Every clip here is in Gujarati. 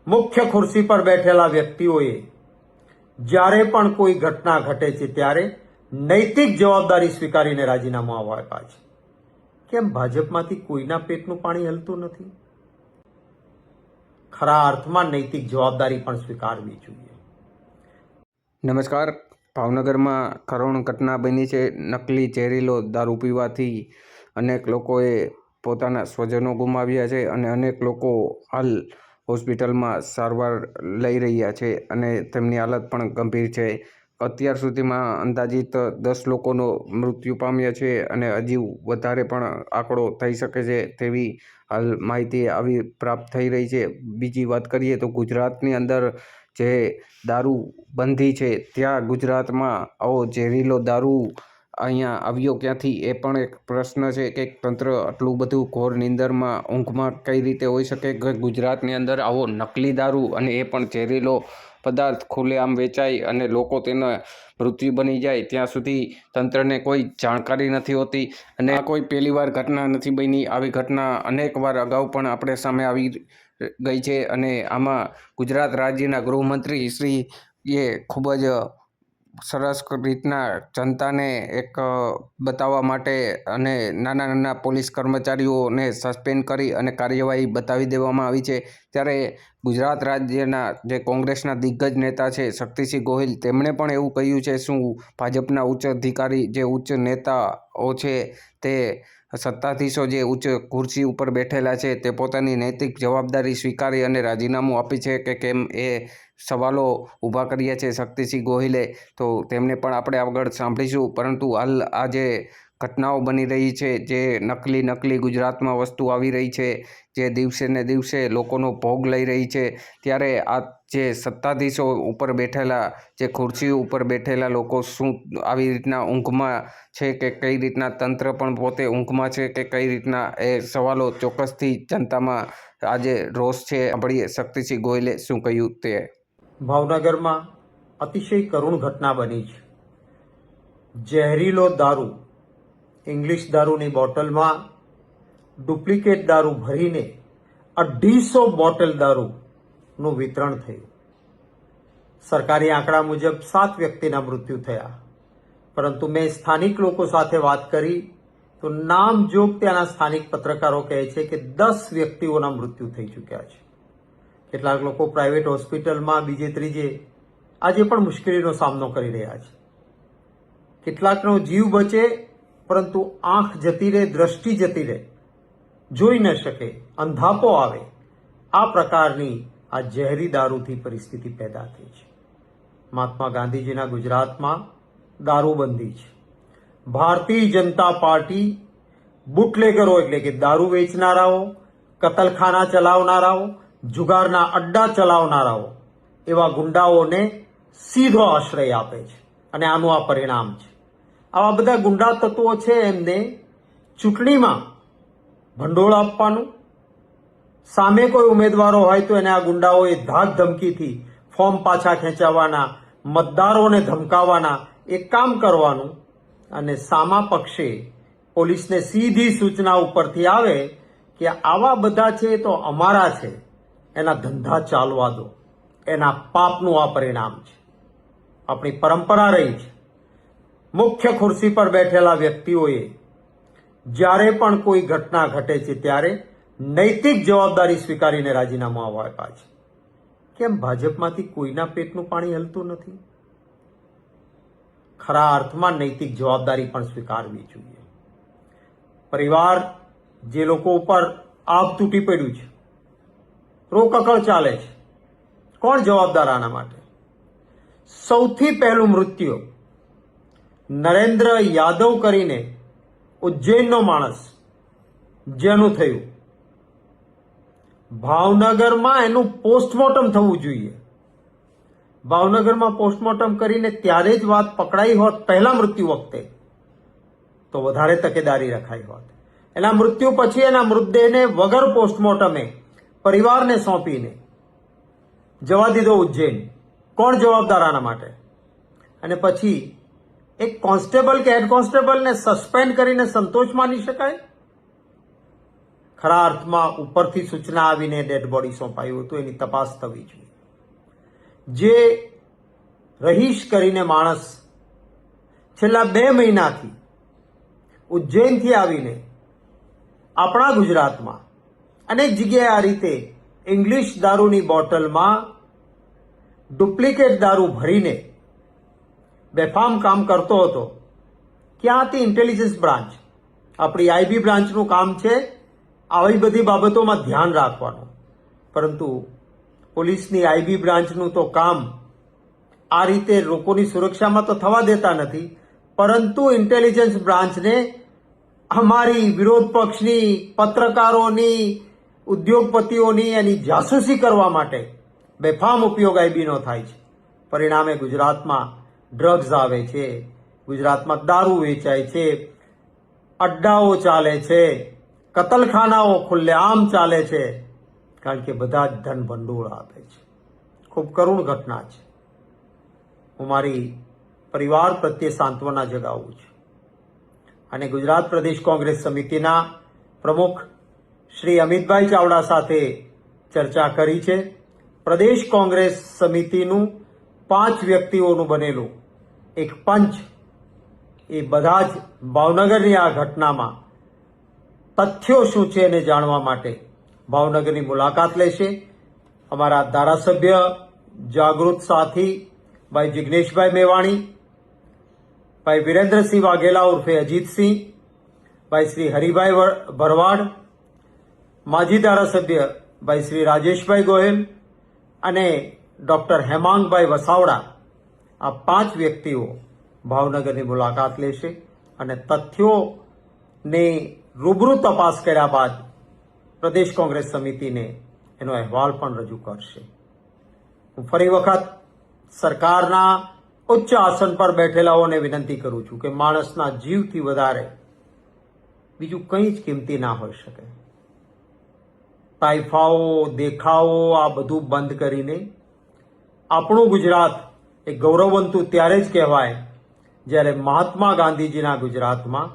મુખ્ય ખુરશી પર બેઠેલા વ્યક્તિઓએ જ્યારે પણ કોઈ ઘટના ઘટે છે ત્યારે નૈતિક જવાબદારી સ્વીકારીને રાજીનામું આપ્યા છે. કેમ ભાજપમાંથી કોઈના પેટનું પાણી હલતું નથી? ખરા અર્થમાં નૈતિક જવાબદારી પણ સ્વીકારવી જોઈએ. નમસ્કાર. ભાવનગરમાં કરુણ ઘટના બની છે. નકલી ઝેરીલો દારૂ પીવાથી અનેક લોકોએ પોતાના સ્વજનો ગુમાવ્યા છે અને અનેક લોકો હાલ હોસ્પિટલમાં સારવાર લઈ રહ્યા છે અને તેમની હાલત પણ ગંભીર છે. અત્યાર સુધીમાં અંદાજિત 10 લોકોનો મૃત્યુ પામ્યા છે અને હજી વધારે પણ આંકડો થઈ શકે છે તેવી હાલ માહિતી આવી પ્રાપ્ત થઈ રહી છે. બીજી વાત કરીએ તો ગુજરાતની અંદર જે દારૂ બંધી છે ત્યાં ગુજરાતમાં આવો ઝેરીલો દારૂ અહીંયા આવ્યો ક્યાંથી એ પણ એક પ્રશ્ન છે કે તંત્ર આટલું બધું ઘોર નિંદરમાં ઊંઘમાં કઈ રીતે હોઈ શકે કે ગુજરાતની અંદર આવો નકલી દારૂ અને એ પણ ઝેરીલો પદાર્થ ખુલ્લેઆમ વેચાય અને લોકો તેના મૃત્યુ બની જાય ત્યાં સુધી તંત્રને કોઈ જાણકારી નથી હોતી. અને આ કોઈ પહેલીવાર ઘટના નથી બની. આવી ઘટના અનેક વાર અગાઉ પણ આપણે સામે આવી ગઈ છે અને આમાં ગુજરાત રાજ્યના ગૃહમંત્રી શ્રીએ ખૂબ જ સરસ રીતના જનતાને એક બતાવવા માટે અને નાના નાના પોલીસ કર્મચારીઓને સસ્પેન્ડ કરી અને કાર્યવાહી બતાવી દેવામાં આવી છે. ત્યારે ગુજરાત રાજ્યના જે કોંગ્રેસના દિગ્ગજ નેતા છે શક્તિસિંહ ગોહિલ, તેમણે પણ એવું કહ્યું છે. શું ભાજપના ઉચ્ચ અધિકારી જે ઉચ્ચ નેતાઓ છે તે સત્તાધીશો જે ઉચ્ચ ખુરશી ઉપર બેઠેલા છે તે પોતાની નૈતિક જવાબદારી સ્વીકારી અને રાજીનામું આપી છે કે કેમ, એ સવાલો ઊભા કર્યા છે શક્તિસિંહ ગોહિલે. તો તેમને પણ આપણે આગળ સાંભળીશું. પરંતુ હાલ આ જે ઘટનાઓ બની રહી છે, જે નકલી ગુજરાતમાં વસ્તુ આવી રહી છે, જે દિવસે ને દિવસે લોકોનો ભોગ લઈ રહી છે, ત્યારે આ જે સત્તાધીશો ઉપર બેઠેલા, જે ખુરશી ઉપર બેઠેલા લોકો શું આવી રીતના ઊંઘમાં છે કે કઈ રીતના તંત્ર પણ પોતે ઊંઘમાં છે કે કઈ રીતના, એ સવાલો ચોક્કસથી જનતામાં આજે રોષ છે. સાંભળીએ શક્તિસિંહ ગોહિલે શું કહ્યું તે. ભાવનગરમાં અતિશય કરુણ ઘટના બની છે. ઝેરીલો દારૂ, ઇંગ્લિશ દારૂની બોટલમાં ડુપ્લિકેટ દારૂ ભરીને 250 બોટલ દારૂનું વિતરણ થયું. સરકારી આંકડા મુજબ 7 વ્યક્તિના મૃત્યુ થયા, પરંતુ મેં સ્થાનિક લોકો સાથે વાત કરી તો નામજોગ ત્યાંના સ્થાનિક પત્રકારો કહે છે કે 10 વ્યક્તિઓના મૃત્યુ થઈ ચૂક્યા છે. કેટલાક લોકો પ્રાઇવેટ હોસ્પિટલમાં બીજે ત્રીજે આજે પણ મુશ્કેલીનો સામનો કરી રહ્યા છે. કેટલાકનો જીવ બચે પરંતુ આંખ જતી રહે, દ્રષ્ટિ જતી રહે, જોઈ ન શકે, અંધાપો આવે, આ પ્રકારની આ ઝેરી દારૂથી પરિસ્થિતિ પેદા થઈ છે. મહાત્મા ગાંધીજીના ગુજરાતમાં દારૂબંધી છે. ભારતીય જનતા પાર્ટી બુટલેગરો એટલે કે દારૂ વેચનારાઓ, કતલખાના ચલાવનારાઓ, જુગારના અડ્ડા ચલાવનારાઓ એવા ગુંડાઓને સીધો આશ્રય આપે છે અને આનું આ પરિણામ છે. આવા બધા ગુંડા તત્વો છે, એમને ચૂંટણીમાં ભંડોળ આપવાનું, સામે કોઈ ઉમેદવારો હોય તો એને આ ગુંડાઓએ ધાક ધમકીથી ફોર્મ પાછા ખેંચાવવાના, મતદારોને ધમકાવવાના એક કામ કરવાનું અને સામા પક્ષે પોલીસને સીધી સૂચના ઉપરથી આવે કે આવા બધા છે તો અમારા છે, એના ધંધા ચાલવા દો. એના પાપનું આ પરિણામ છે. આપણી પરંપરા રહી છે. મુખ્ય ખુરશી પર બેઠેલા વ્યક્તિઓએ જ્યારે પણ કોઈ ઘટના ઘટે છે ત્યારે નૈતિક જવાબદારી સ્વીકારીને રાજીનામું આપ્યા છે. કેમ ભાજપમાંથી કોઈના પેટનું પાણી હલતું નથી? ખરા અર્થમાં નૈતિક જવાબદારી પણ સ્વીકારવી જોઈએ. પરિવાર જે લોકો ઉપર આગ તૂટી પડ્યું છે, રોકકળ ચાલે છે, કોણ જવાબદાર આના માટે? સૌથી પહેલું મૃત્યુ નરેન્દ્ર યાદવ કરીને ઉજ્જૈનનો માણસ જેનું થયું, ભાવનગરમાં એનું પોસ્ટમોર્ટમ થવું જોઈએ. ભાવનગરમાં પોસ્ટમોર્ટમ કરીને ત્યારે જ વાત પકડાઈ હોત પહેલા મૃત્યુ વખતે, તો વધારે તકેદારી રખાઈ હોત. એના મૃત્યુ પછી એના મૃતદેહને વગર પોસ્ટમોર્ટમે પરિવારને સોંપીને જવા દીધો ઉજ્જૈન. કોણ જવાબદાર આના માટે? અને પછી એક કોન્સ્ટેબલ કે હેડ કોન્સ્ટેબલને સસ્પેન્ડ કરીને સંતોષ માની શકાય? ખરા અર્થમાં ઉપરથી સૂચના આવીને ડેડ બોડી સોંપાયું હતું, એની તપાસ થવી જોઈએ. જે રહીશ કરીને માણસ છેલ્લા 2 મહિનાથી ઉજ્જૈનથી આવીને આપણા ગુજરાતમાં અનેક જગ્યાએ આ રીતે ઇંગ્લિશ દારૂની બોટલમાં ડુપ્લિકેટ દારૂ ભરીને બેફામ કામ કરતો હતો. ક્યાંથી ઇન્ટેલિજન્સ બ્રાન્ચ, આપણી આઈબી બ્રાન્ચનું કામ છે આવી બધી બાબતોમાં ધ્યાન રાખવાનું, પરંતુ પોલીસની આઈબી બ્રાન્ચનું તો કામ આ રીતે લોકોની સુરક્ષામાં તો થવા દેતા નથી, પરંતુ ઇન્ટેલિજન્સ બ્રાન્ચને અમારી વિરોધ પક્ષની, પત્રકારોની, ઉદ્યોગપતિઓની એની જાસૂસી કરવા માટે બેફામ ઉપયોગ આઈબીનો થાય છે. પરિણામે ગુજરાતમાં ડ્રગ્સ આવે છે, ગુજરાતમાં દારૂ વેચાય છે, અડ્ડાઓ ચાલે છે, કતલખાનાઓ ખુલ્લેઆમ ચાલે છે, કારણ કે બધા જ ધન ભંડોળ આપે છે. ખૂબ કરુણ ઘટના છે. હું મારી પરિવાર પ્રત્યે સાંત્વના જગાવું છું અને ગુજરાત પ્રદેશ કોંગ્રેસ સમિતિના પ્રમુખ શ્રી અમિતભાઈ ચાવડા સાથે ચર્ચા કરી છે. પ્રદેશ કોંગ્રેસ સમિતિનું 5 વ્યક્તિઓનું બનેલું એક પંચ એ બધા જ ભાવનગરની આ ઘટનામાં તથ્યો શું છે એને જાણવા માટે ભાવનગરની મુલાકાત લેશે. અમારા ધારાસભ્ય જાગૃત સાથી ભાઈ જિગ્નેશભાઈ મેવાણી, ભાઈ વિરેન્દ્રસિંહ વાઘેલા ઉર્ફે અજીતસિંહ, ભાઈ શ્રી હરિભાઈ ભરવાડ, માજી ધારાસભ્ય ભાઈ શ્રી રાજેશભાઈ ગોહિલ અને ડોક્ટર હેમાંગભાઈ વસાવડા, આ 5 વ્યક્તિઓ ભાવનગરની મુલાકાત લેશે અને તથ્યોની રૂબરૂ તપાસ કર્યા બાદ પ્રદેશ કોંગ્રેસ સમિતિને એનો અહેવાલ પણ રજૂ કરશે. હું ફરી વખત સરકારના ઉચ્ચ આસન પર બેઠેલાઓને વિનંતી કરું છું કે માણસના જીવથી વધારે બીજું કંઈ જ કિંમતી ના હોઈ શકે. તાઇફાઓ, દેખાવો આ બધું બંધ કરીને આપણું ગુજરાત એ ગૌરવવંતું ત્યારે જ કહેવાય જ્યારે મહાત્મા ગાંધીજીના ગુજરાતમાં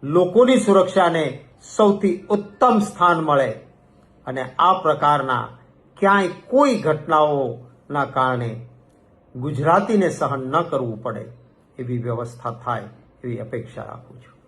લોકોની સુરક્ષાને સૌથી ઉત્તમ સ્થાન મળે અને આ પ્રકારના ક્યાંય કોઈ ઘટનાઓના કારણે ગુજરાતીને સહન ન કરવું પડે એવી વ્યવસ્થા થાય એવી અપેક્ષા રાખું છું.